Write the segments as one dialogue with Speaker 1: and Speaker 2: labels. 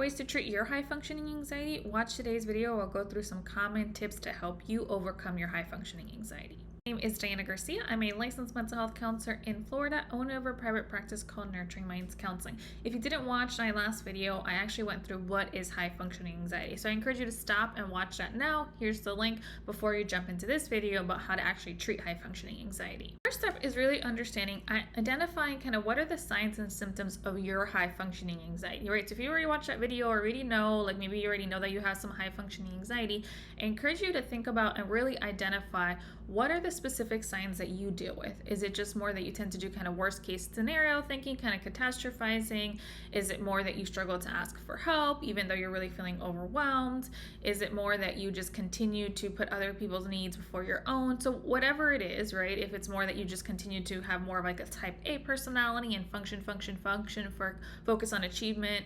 Speaker 1: Ways to treat your high functioning anxiety? Watch today's video. I'll go through some common tips to help you overcome your high functioning anxiety. My name is Diana Garcia. I'm a licensed mental health counselor in Florida, owner of a private practice called Nurturing Minds Counseling. If you didn't watch my last video, I actually went through what is high functioning anxiety. So I encourage you to stop and watch that now. Here's the link before you jump into this video about how to actually treat high functioning anxiety. First step is really identifying kind of what are the signs and symptoms of your high functioning anxiety, right? So if you already watched that video or already know, like maybe you already know that you have some high functioning anxiety, I encourage you to think about and really identify what are the specific signs that you deal with. Is it just more that you tend to do kind of worst case scenario thinking, kind of catastrophizing? Is it more that you struggle to ask for help even though you're really feeling overwhelmed? Is it more that you just continue to put other people's needs before your own? So whatever it is, right? If it's more that you just continue to have more of like a type A personality and function for focus on achievement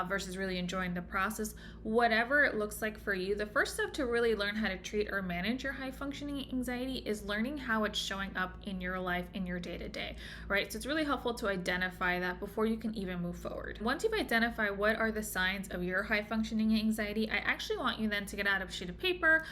Speaker 1: versus really enjoying the process, whatever it looks like for you, the first step to really learn how to treat or manage your high functioning anxiety is learning how it's showing up in your life, in your day-to-day, right? So it's really helpful to identify that before you can even move forward. Once you've identified what are the signs of your high functioning anxiety, I actually want you then to get out a sheet of paper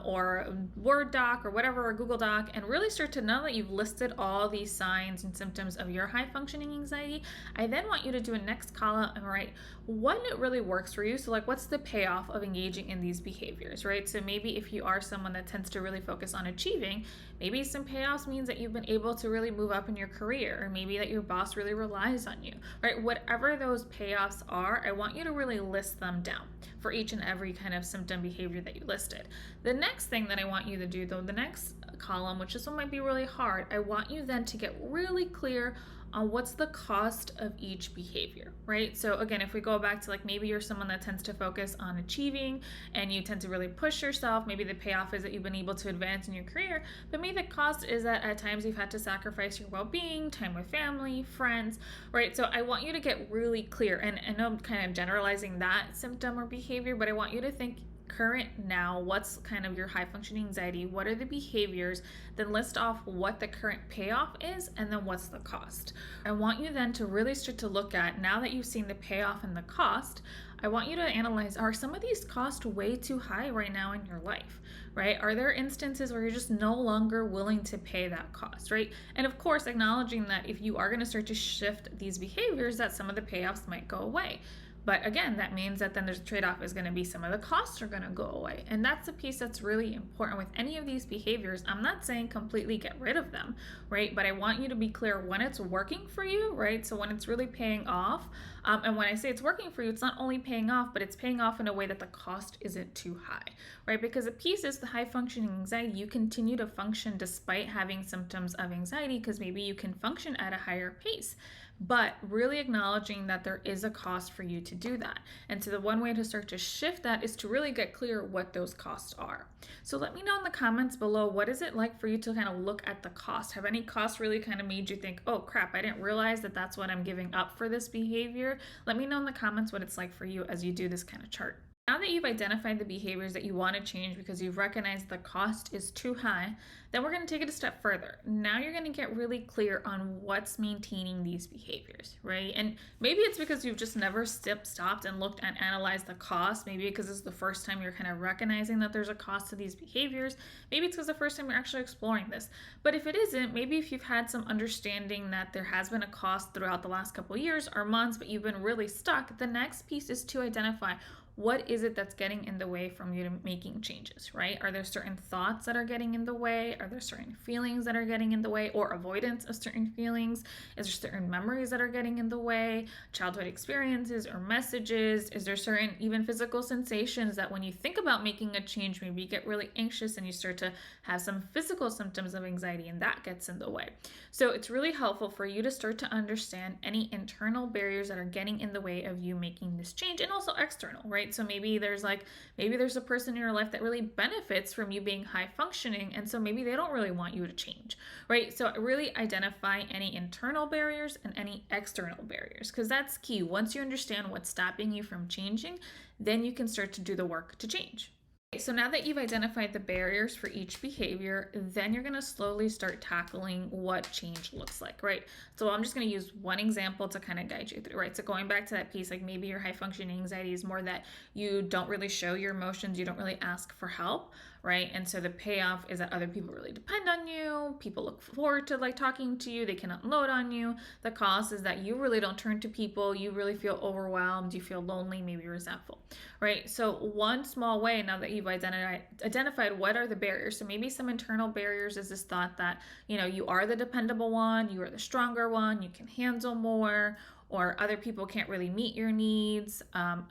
Speaker 1: or a Word doc or whatever, or Google Doc, and really start to, now that you've listed all these signs and symptoms of your high functioning anxiety, I then want you to do a next column and write when it really works for you. So like, what's the payoff of engaging in these behaviors, right? So maybe if you are someone that tends to really focus on achieving, maybe some payoffs means that you've been able to really move up in your career, or maybe that your boss really relies on you, right? Whatever those payoffs are, I want you to really list them down for each and every kind of symptom behavior that you listed. The next thing that I want you to do though, the next column, which this one might be really hard, I want you then to get really clear on what's the cost of each behavior, right? So again, if we go back to like, maybe you're someone that tends to focus on achieving and you tend to really push yourself, maybe the payoff is that you've been able to advance in your career, but maybe the cost is that at times you've had to sacrifice your well-being, time with family, friends, right? So I want you to get really clear, and I know I'm kind of generalizing that symptom or behavior, but I want you to think current now, what's kind of your high functioning anxiety, what are the behaviors, then list off what the current payoff is, and then what's the cost. I want you then to really start to look at, now that you've seen the payoff and the cost, I want you to analyze, are some of these costs way too high right now in your life, right? Are there instances where you're just no longer willing to pay that cost, right? And of course, acknowledging that if you are going to start to shift these behaviors, that some of the payoffs might go away. But again, that means that then there's a trade-off is going to be some of the costs are going to go away. And that's a piece that's really important with any of these behaviors. I'm not saying completely get rid of them, right? But I want you to be clear when it's working for you, right? So when it's really paying off. And when I say it's working for you, it's not only paying off, but it's paying off in a way that the cost isn't too high, right? Because a piece is the high functioning anxiety. You continue to function despite having symptoms of anxiety because maybe you can function at a higher pace. But really acknowledging that there is a cost for you to do that. And so the one way to start to shift that is to really get clear what those costs are. So let me know in the comments below, what is it like for you to kind of look at the cost? Have any costs really kind of made you think, oh crap, I didn't realize that that's what I'm giving up for this behavior? Let me know in the comments what it's like for you as you do this kind of chart. Now that you've identified the behaviors that you want to change because you've recognized the cost is too high, then we're going to take it a step further. Now you're going to get really clear on what's maintaining these behaviors, right? And maybe it's because you've just never stopped and looked and analyzed the cost. Maybe because it's the first time you're kind of recognizing that there's a cost to these behaviors. Maybe it's because the first time you're actually exploring this. But if it isn't, maybe if you've had some understanding that there has been a cost throughout the last couple of years or months, but you've been really stuck, the next piece is to identify what is it that's getting in the way from you to making changes, right? Are there certain thoughts that are getting in the way? Are there certain feelings that are getting in the way, or avoidance of certain feelings? Is there certain memories that are getting in the way? Childhood experiences or messages? Is there certain even physical sensations that when you think about making a change, maybe you get really anxious and you start to have some physical symptoms of anxiety and that gets in the way? So it's really helpful for you to start to understand any internal barriers that are getting in the way of you making this change, and also external, right? So maybe there's a person in your life that really benefits from you being high functioning, and so maybe they don't really want you to change, right? So really identify any internal barriers and any external barriers, because that's key. Once you understand what's stopping you from changing, then you can start to do the work to change. So now that you've identified the barriers for each behavior, then you're going to slowly start tackling what change looks like, right? So I'm just going to use one example to kind of guide you through, right? So going back to that piece, like maybe your high functioning anxiety is more that you don't really show your emotions, you don't really ask for help, right? And so the payoff is that other people really depend on you, people look forward to like talking to you, they can unload on you. The cost is that you really don't turn to people, you really feel overwhelmed, you feel lonely, maybe resentful, right? So one small way, now that you've identified what are the barriers, so maybe some internal barriers is this thought that, you know, you are the dependable one, you are the stronger one, you can handle more, or other people can't really meet your needs.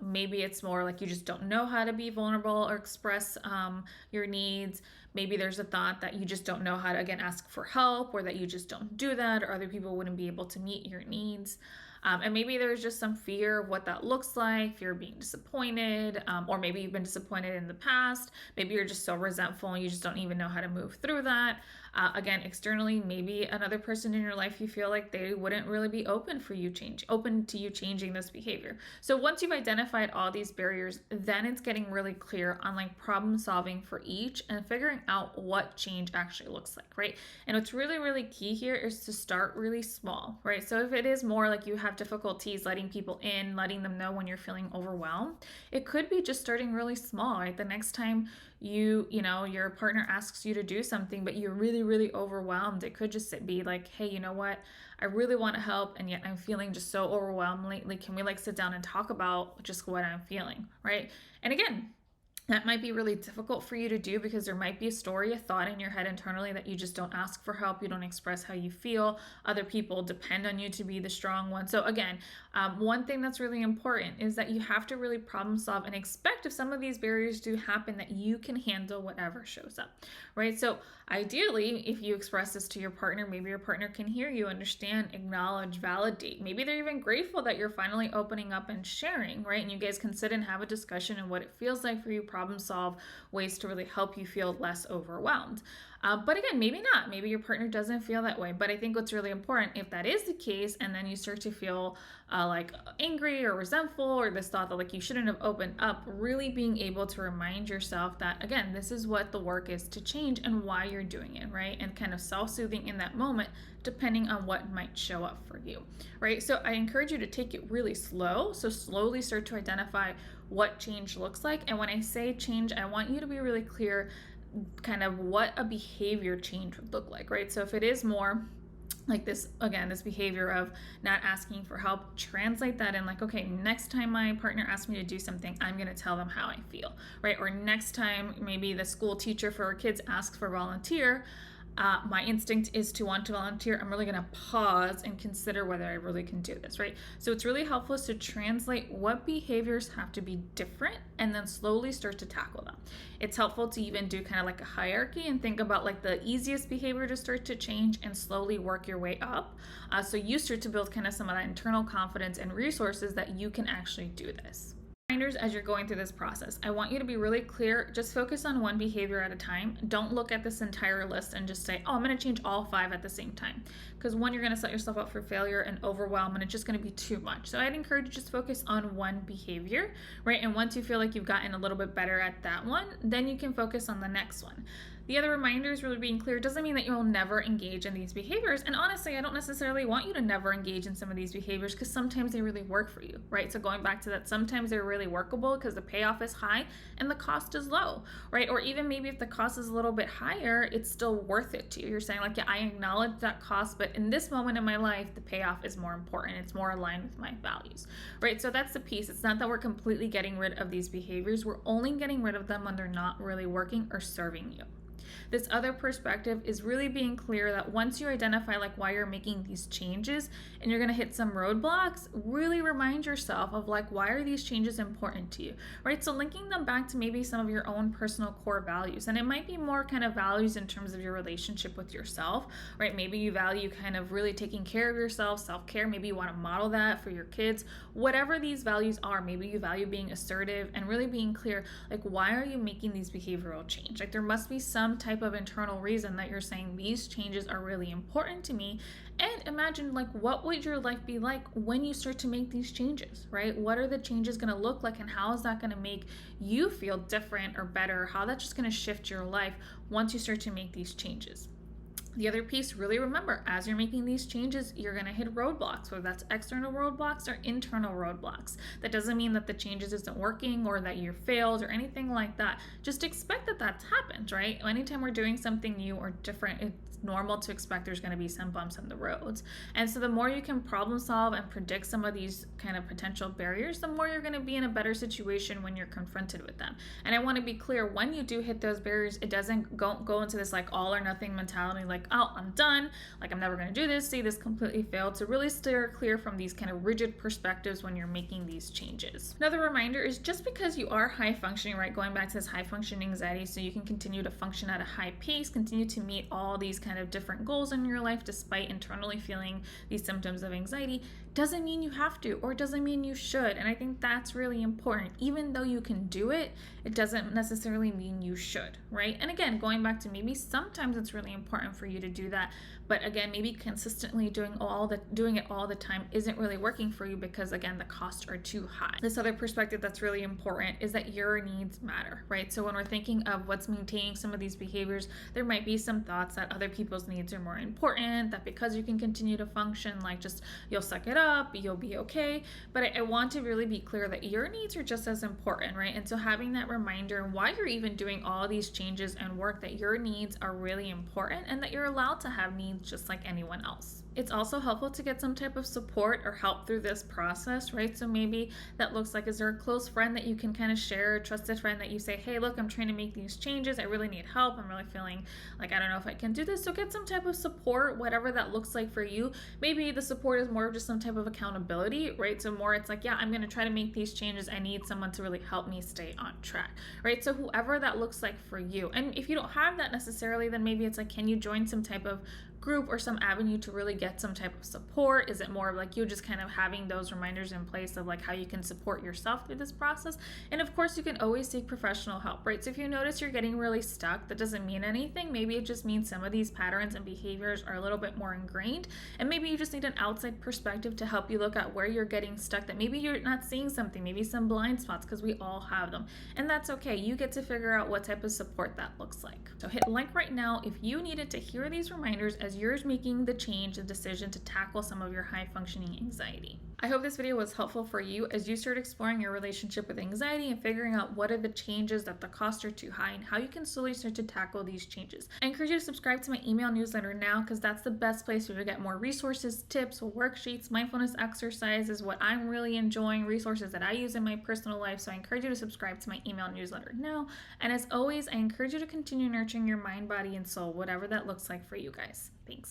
Speaker 1: Maybe it's more like you just don't know how to be vulnerable or express your needs. Maybe there's a thought that you just don't know how to, again, ask for help, or that you just don't do that, or other people wouldn't be able to meet your needs. And maybe there's just some fear of what that looks like, fear of being disappointed, or maybe you've been disappointed in the past. Maybe you're just so resentful and you just don't even know how to move through that. Again, externally, maybe another person in your life, you feel like they wouldn't really be open to you changing this behavior. So once you've identified all these barriers, then it's getting really clear on like problem solving for each and figuring out what change actually looks like, right? And what's really, really key here is to start really small, right? So if it is more like you have difficulties letting people in, letting them know when you're feeling overwhelmed, it could be just starting really small, right? The next time your partner asks you to do something, but you're really, really overwhelmed, it could just be like, hey, you know what? I really want to help, and yet I'm feeling just so overwhelmed lately. Can we like sit down and talk about just what I'm feeling, right? And again, that might be really difficult for you to do because there might be a story, a thought in your head internally that you just don't ask for help. You don't express how you feel. Other people depend on you to be the strong one. So again, one thing that's really important is that you have to really problem solve and expect if some of these barriers do happen that you can handle whatever shows up, right? So ideally, if you express this to your partner, maybe your partner can hear you, understand, acknowledge, validate. Maybe they're even grateful that you're finally opening up and sharing, right? And you guys can sit and have a discussion on what it feels like for you, problem solve ways to really help you feel less overwhelmed. But again, maybe not. Maybe your partner doesn't feel that way. But I think what's really important, if that is the case, and then you start to feel like angry or resentful, or this thought that like you shouldn't have opened up, really being able to remind yourself that, again, this is what the work is to change and why you're doing it, right? And kind of self-soothing in that moment, depending on what might show up for you, right? So I encourage you to take it really slow. So slowly start to identify what change looks like. And when I say change, I want you to be really clear kind of what a behavior change would look like, right? So if it is more like this, again, this behavior of not asking for help, translate that in like, okay, next time my partner asks me to do something, I'm going to tell them how I feel, right? Or next time maybe the school teacher for our kids asks for volunteer, my instinct is to want to volunteer. I'm really going to pause and consider whether I really can do this, right? So it's really helpful to translate what behaviors have to be different and then slowly start to tackle them. It's helpful to even do kind of like a hierarchy and think about like the easiest behavior to start to change and slowly work your way up. So you start to build kind of some of that internal confidence and resources that you can actually do this. As you're going through this process, I want you to be really clear. Just focus on one behavior at a time. Don't look at this entire list and just say, oh, I'm going to change all 5 at the same time. Because one, you're going to set yourself up for failure and overwhelm, and it's just going to be too much. So I'd encourage you to just focus on one behavior, right? And once you feel like you've gotten a little bit better at that one, then you can focus on the next one. The other reminders, really being clear, doesn't mean that you'll never engage in these behaviors. And honestly, I don't necessarily want you to never engage in some of these behaviors because sometimes they really work for you, right? So going back to that, sometimes they're really workable because the payoff is high and the cost is low, right? Or even maybe if the cost is a little bit higher, it's still worth it to you. You're saying like, yeah, I acknowledge that cost, but in this moment in my life, the payoff is more important. It's more aligned with my values, right? So that's the piece. It's not that we're completely getting rid of these behaviors. We're only getting rid of them when they're not really working or serving you. This other perspective is really being clear that once you identify like why you're making these changes and you're going to hit some roadblocks, really remind yourself of like, why are these changes important to you, right? So linking them back to maybe some of your own personal core values. And it might be more kind of values in terms of your relationship with yourself, right? Maybe you value kind of really taking care of yourself, self-care. Maybe you want to model that for your kids. Whatever these values are, maybe you value being assertive and really being clear, like, why are you making these behavioral change? Like there must be some type of internal reason that you're saying these changes are really important to me. And imagine, like, what would your life be like when you start to make these changes, right? What are the changes going to look like, and how is that going to make you feel different or better? How that's just going to shift your life once you start to make these changes. The other piece, really remember, as you're making these changes, you're going to hit roadblocks, whether that's external roadblocks or internal roadblocks. That doesn't mean that the changes isn't working or that you're failed or anything like that. Just expect that that's happened, right? Anytime we're doing something new or different, it's normal to expect there's going to be some bumps in the roads. And so the more you can problem solve and predict some of these kind of potential barriers, the more you're going to be in a better situation when you're confronted with them. And I want to be clear, when you do hit those barriers, it doesn't go into this like all or nothing mentality, like, oh, I'm done, like I'm never going to do this, see, this completely failed. So really steer clear from these kind of rigid perspectives when you're making these changes. Another reminder is, just because you are high functioning, right, going back to this high functioning anxiety, so you can continue to function at a high pace, continue to meet all these kind of different goals in your life despite internally feeling these symptoms of anxiety, doesn't mean you have to, or doesn't mean you should. And I think that's really important. Even though you can do it, it doesn't necessarily mean you should, right? And again, going back to maybe sometimes it's really important for you to do that, but again, maybe consistently doing it all the time isn't really working for you because, again, the costs are too high. This other perspective that's really important is that your needs matter, right? So when we're thinking of what's maintaining some of these behaviors, there might be some thoughts that other people's needs are more important, that because you can continue to function, like, just you'll suck it up, you'll be okay. But I want to really be clear that your needs are just as important, right? And so having that reminder while you're even doing all these changes and work, that your needs are really important and that you're allowed to have needs just like anyone else. It's also helpful to get some type of support or help through this process, right? So maybe that looks like, is there a close friend that you can kind of share, a trusted friend that you say, hey, look, I'm trying to make these changes, I really need help, I'm really feeling like I don't know if I can do this. So get some type of support, whatever that looks like for you. Maybe the support is more of just some type of accountability, right? So more it's like, yeah, I'm going to try to make these changes, I need someone to really help me stay on track, right? So whoever that looks like for you. And if you don't have that necessarily, then maybe it's like, can you join some type of group or some avenue to really get some type of support? Is it more of like you just kind of having those reminders in place of like how you can support yourself through this process? And of course, you can always seek professional help, right? So if you notice you're getting really stuck, that doesn't mean anything. Maybe it just means some of these patterns and behaviors are a little bit more ingrained, and maybe you just need an outside perspective to help you look at where you're getting stuck, that maybe you're not seeing something, maybe some blind spots, because we all have them, and that's okay. You get to figure out what type of support that looks like. So hit like right now if you needed to hear these reminders as you're making the change, the decision to tackle some of your high functioning anxiety. I hope this video was helpful for you as you start exploring your relationship with anxiety and figuring out what are the changes that the costs are too high and how you can slowly start to tackle these changes. I encourage you to subscribe to my email newsletter now, because that's the best place for you to get more resources, tips, worksheets, mindfulness exercises, what I'm really enjoying, resources that I use in my personal life. So I encourage you to subscribe to my email newsletter now. And as always, I encourage you to continue nurturing your mind, body, and soul, whatever that looks like for you guys.